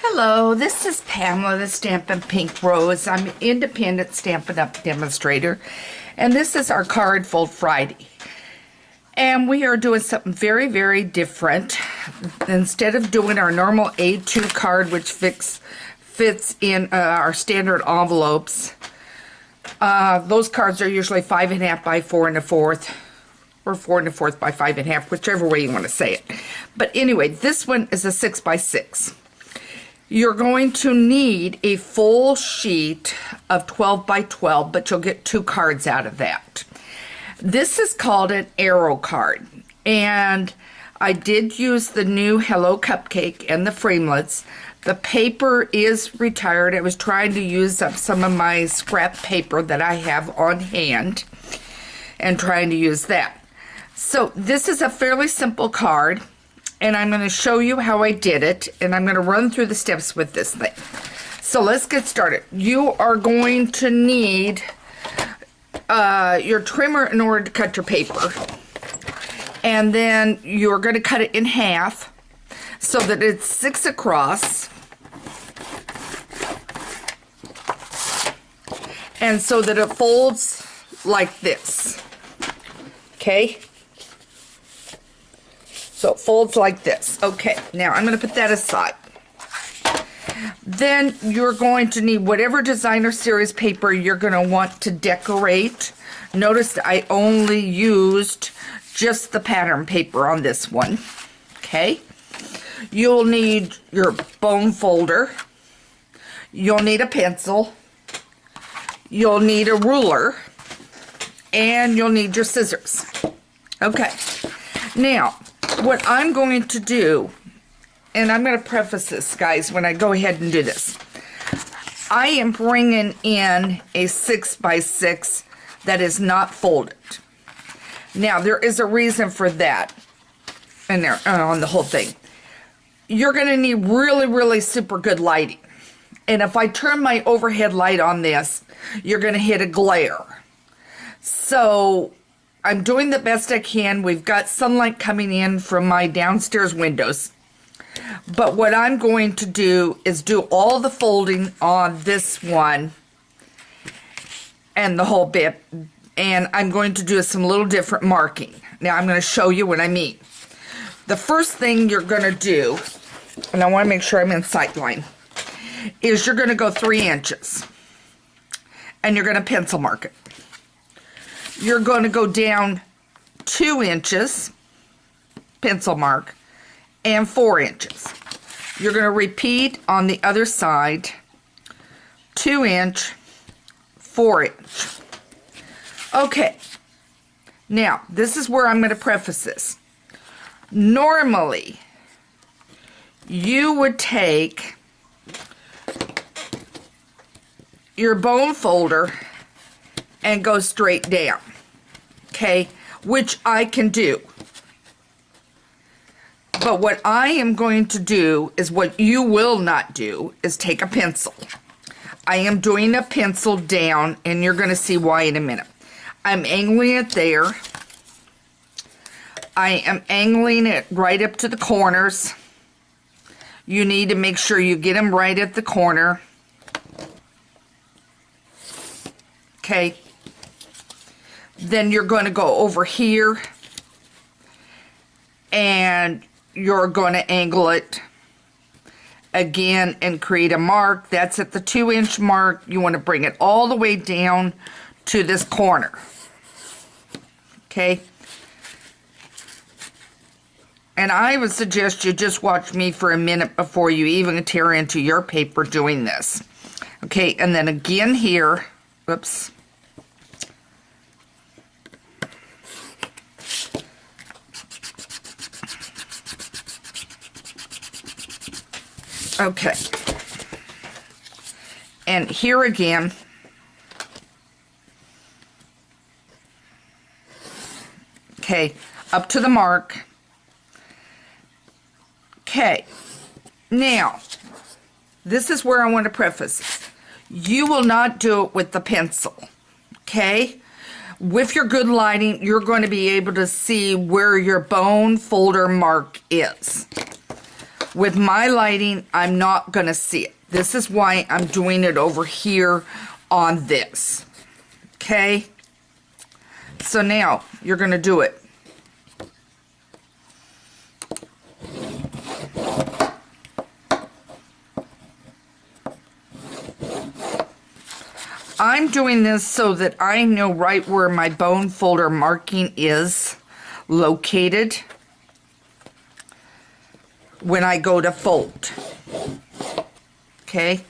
Hello, this is Pamela, the Stampin' Pink Rose. I'm an independent Stampin' Up! Demonstrator, and this is our Card Fold Friday. And we are doing something very, very different. Instead of doing our normal A2 card, which fits in our standard envelopes, those cards are usually 5 1/2 by 4 1/4, or 4 1/4 by 5 1/2, whichever way you want to say it. But anyway, this one is a 6 by 6. You're going to need a full sheet of 12 by 12, but you'll get 2 cards out of that. This is called an arrow card, and I did use the new Hello Cupcake and the framelits. The paper is retired. I was trying to use up some of my scrap paper that I have on hand and trying to use that. So this is a fairly simple card, and I'm going to show you how I did it, and I'm going to run through the steps with this thing. So let's get started. You are going to need your trimmer in order to cut your paper, and then you're going to cut it in half so that it's 6 across, and so that it folds like this. Okay? So it folds like this. Okay, now I'm going to put that aside. Then you're going to need whatever designer series paper you're going to want to decorate. Notice I only used just the pattern paper on this one. Okay. You'll need your bone folder. You'll need a pencil. You'll need a ruler. And you'll need your scissors. Okay. Now, what I'm going to do, and I'm going to preface this, guys, when I go ahead and do this. I am bringing in a 6 by 6 that is not folded. Now, there is a reason for that, and there on the whole thing. You're going to need really, really super good lighting. And if I turn my overhead light on this, you're going to hit a glare. So I'm doing the best I can. We've got sunlight coming in from my downstairs windows. But what I'm going to do is do all the folding on this one and the whole bit. And I'm going to do some little different marking. Now I'm going to show you what I mean. The first thing you're going to do, and I want to make sure I'm in sight line, is you're going to go 3 inches. And you're going to pencil mark it. You're going to go down 2 inches, pencil mark, and 4 inches. You're going to repeat on the other side, 2 inch, 4 inch. Okay, now this is where I'm going to preface this. Normally, you would take your bone folder and go straight down, okay, which I can do. But what I am going to do is what you will not do is take a pencil. I am doing a pencil down, and you're going to see why in a minute. I'm angling it there. I am angling it right up to the corners. You need to make sure you get them right at the corner. Okay. Then you're going to go over here, and you're going to angle it again and create a mark. That's at the 2 inch mark. You want to bring it all the way down to this corner. Okay. And I would suggest you just watch me for a minute before you even tear into your paper doing this. Okay, and then again here, whoops. Okay, and here again, okay, up to the mark. Okay, now, this is where I want to preface this. You will not do it with the pencil, okay? With your good lighting, you're going to be able to see where your bone folder mark is. With my lighting, I'm not going to see it. This is why I'm doing it over here on this. Okay? So now, you're going to do it. I'm doing this so that I know right where my bone folder marking is located when I go to fold. Okay?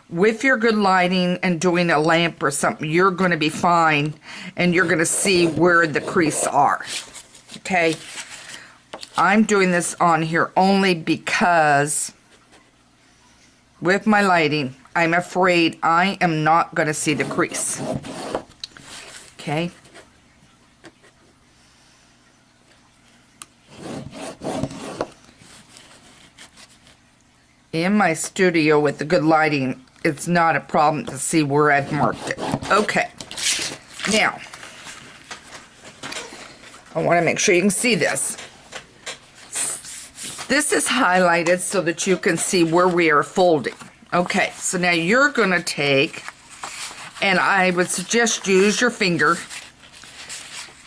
With your good lighting and doing a lamp or something, you're going to be fine, and you're going to see where the crease are. Okay? I'm doing this on here only because with my lighting, I'm afraid I am not going to see the crease. Okay? In my studio with the good lighting, it's not a problem to see where I've marked it. Okay. Now, I want to make sure you can see this. This is highlighted so that you can see where we are folding. Okay, so now you're going to take, and I would suggest you use your finger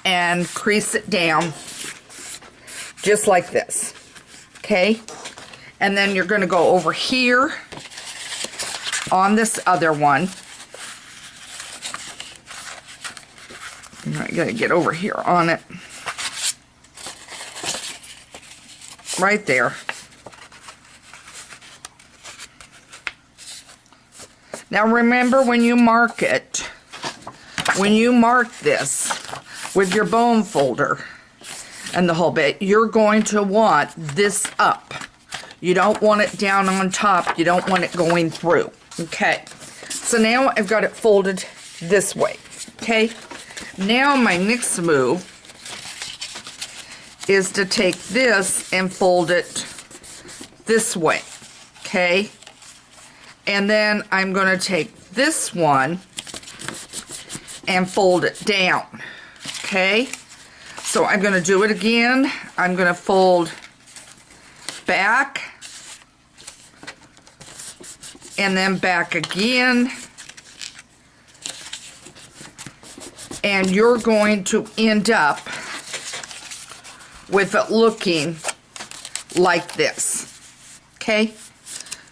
and crease it down just like this. Okay? And then you're going to go over here on this other one. I got to get over here on it. Right there. Now remember, when you mark it, when you mark this with your bone folder and the whole bit, you're going to want this up. You don't want it down on top. You don't want it going through. Okay. So now I've got it folded this way. Okay. Now my next move is to take this and fold it this way. Okay. And then I'm going to take this one and fold it down. Okay. So I'm going to do it again. I'm going to fold back and then back again, and you're going to end up with it looking like this. Okay,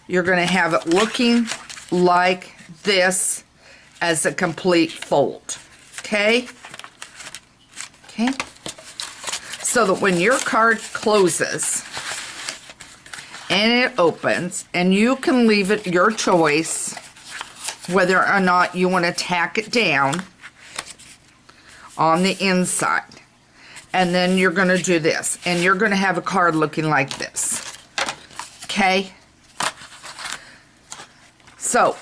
you're going to have it looking like this as a complete fold. Okay, so that when your card closes and it opens, and you can leave it your choice whether or not you want to tack it down on the inside. And then you're going to do this, and you're going to have a card looking like this. Okay? So,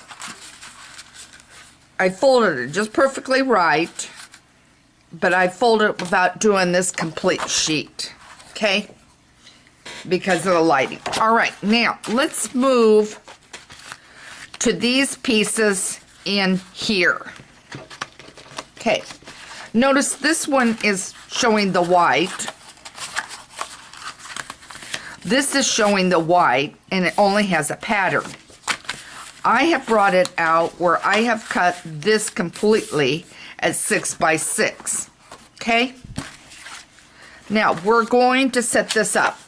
I folded it just perfectly right, but I folded it without doing this complete sheet. Okay? Because of the lighting. All right, now let's move to these pieces in here. Okay, notice this one is showing the white. This is showing the white, and it only has a pattern. I have brought it out where I have cut this completely at 6 by 6. Okay, now we're going to set this up.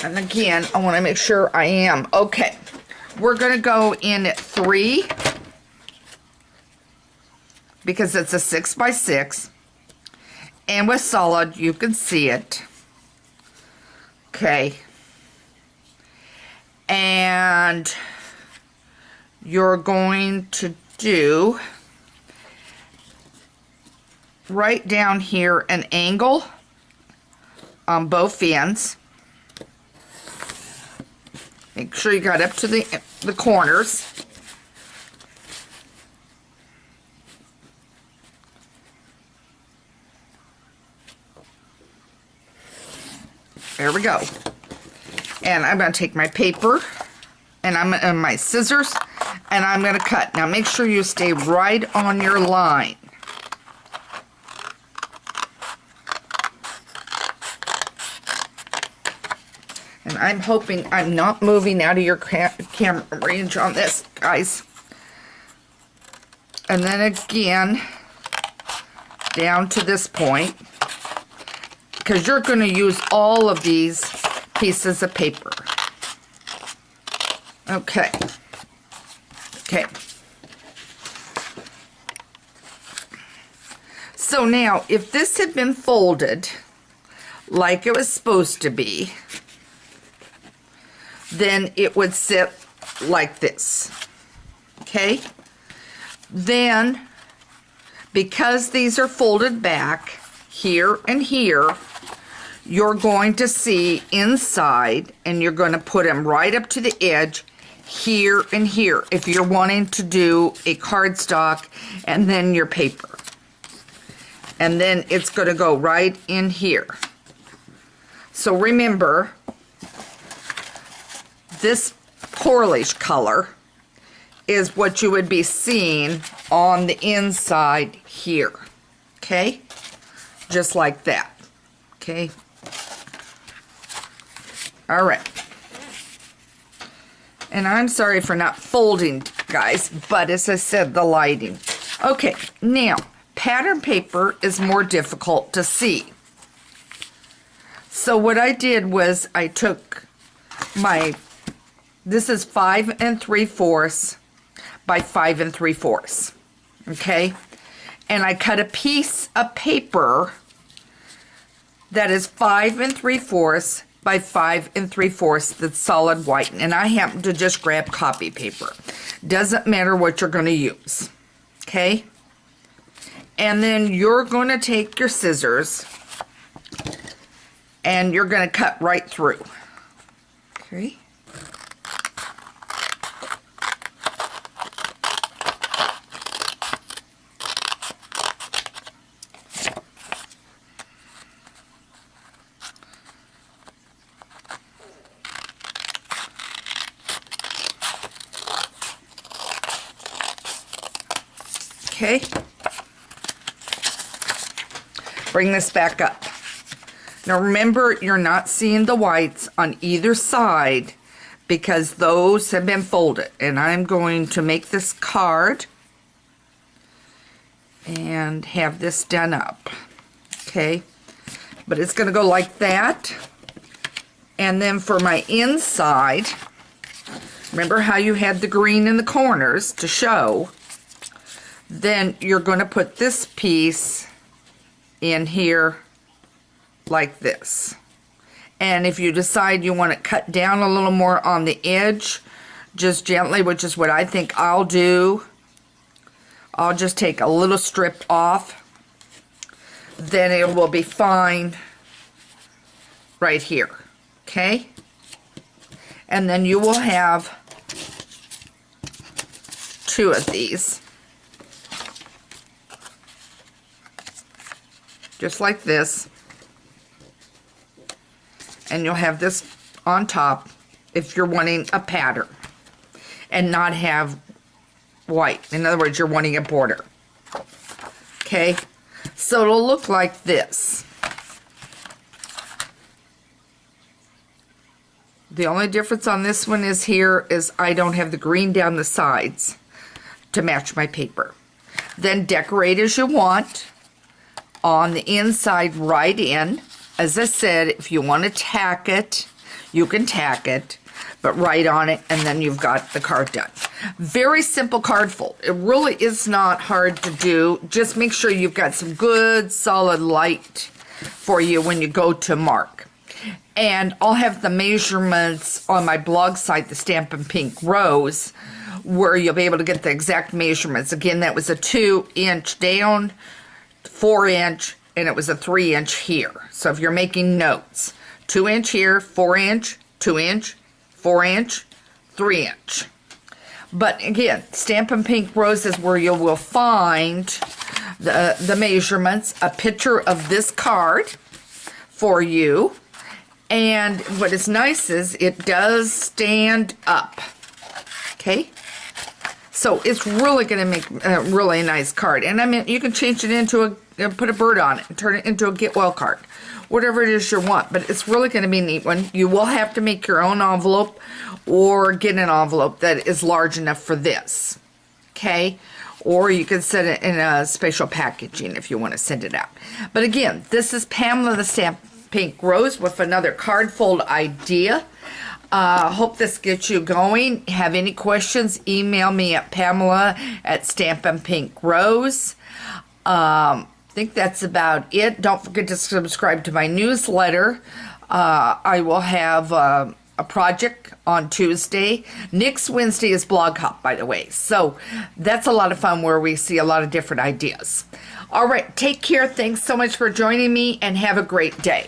And again, I want to make sure I am. Okay, we're going to go in at 3 because it's a 6 by 6. And with solid, you can see it. Okay. And you're going to do right down here an angle on both ends. Make sure you got up to the corners. There we go. And I'm going to take my paper and my scissors, and I'm going to cut. Now make sure you stay right on your line. And I'm hoping I'm not moving out of your camera range on this, guys. And then again, down to this point, because you're going to use all of these pieces of paper. Okay. Okay. So now, if this had been folded like it was supposed to be, then it would sit like this. Okay? Then, because these are folded back here and here, you're going to see inside, and you're going to put them right up to the edge here and here if you're wanting to do a cardstock and then your paper. And then it's going to go right in here. So remember, this Porlish color is what you would be seeing on the inside here. Okay? Just like that. Okay? All right. And I'm sorry for not folding, guys, but as I said, the lighting. Okay, now, pattern paper is more difficult to see. So what I did was I took my, this is 5 3/4 by 5 3/4, okay? And I cut a piece of paper that is 5 3/4 by 5 3/4 that's solid white. And I happen to just grab copy paper. Doesn't matter what you're going to use, okay? And then you're going to take your scissors and you're going to cut right through. Okay. Okay. Bring this back up. Now remember, you're not seeing the whites on either side because those have been folded. And I'm going to make this card and have this done up. Okay. But it's going to go like that. And then for my inside, remember how you had the green in the corners to show? Then you're going to put this piece in here like this. And if you decide you want to cut down a little more on the edge, just gently, which is what I think I'll do, I'll just take a little strip off. Then it will be fine right here. Okay? And then you will have 2 of these. Just like this. And you'll have this on top if you're wanting a pattern and not have white. In other words, you're wanting a border. Okay? So it'll look like this. The only difference on this one is here is I don't have the green down the sides to match my paper. Then decorate as you want. On the inside right in. As I said, if you want to tack it, you can tack it, but right on it, and then you've got the card done. Very simple card fold. It really is not hard to do. Just make sure you've got some good solid light for you when you go to mark. And I'll have the measurements on my blog site, the Stampin' Pink Rose, where you'll be able to get the exact measurements. Again, that was a 2-inch down, 4-inch, and it was a 3-inch here. So if you're making notes, 2-inch here, 4-inch, 2-inch, 4-inch, 3-inch. But again, Stampin' Pink Rose is where you will find the measurements, a picture of this card for you. And what is nice is it does stand up. Okay? So it's really going to make a really nice card. And I mean, you can change it into put a bird on it and turn it into a get well card. whatever it is you want. But it's really going to be a neat one. You will have to make your own envelope or get an envelope that is large enough for this. Okay? Or you can send it in a special packaging if you want to send it out. But again, this is Pamela the Stamp Pink Rose with another card fold idea. Hope this gets you going. Have any questions, email me at Pamela@Stampin' Pink Rose. I think that's about it. Don't forget to subscribe to my newsletter. I will have a project on Tuesday. Next Wednesday is Blog Hop, by the way. So that's a lot of fun where we see a lot of different ideas. All right, take care. Thanks so much for joining me and have a great day.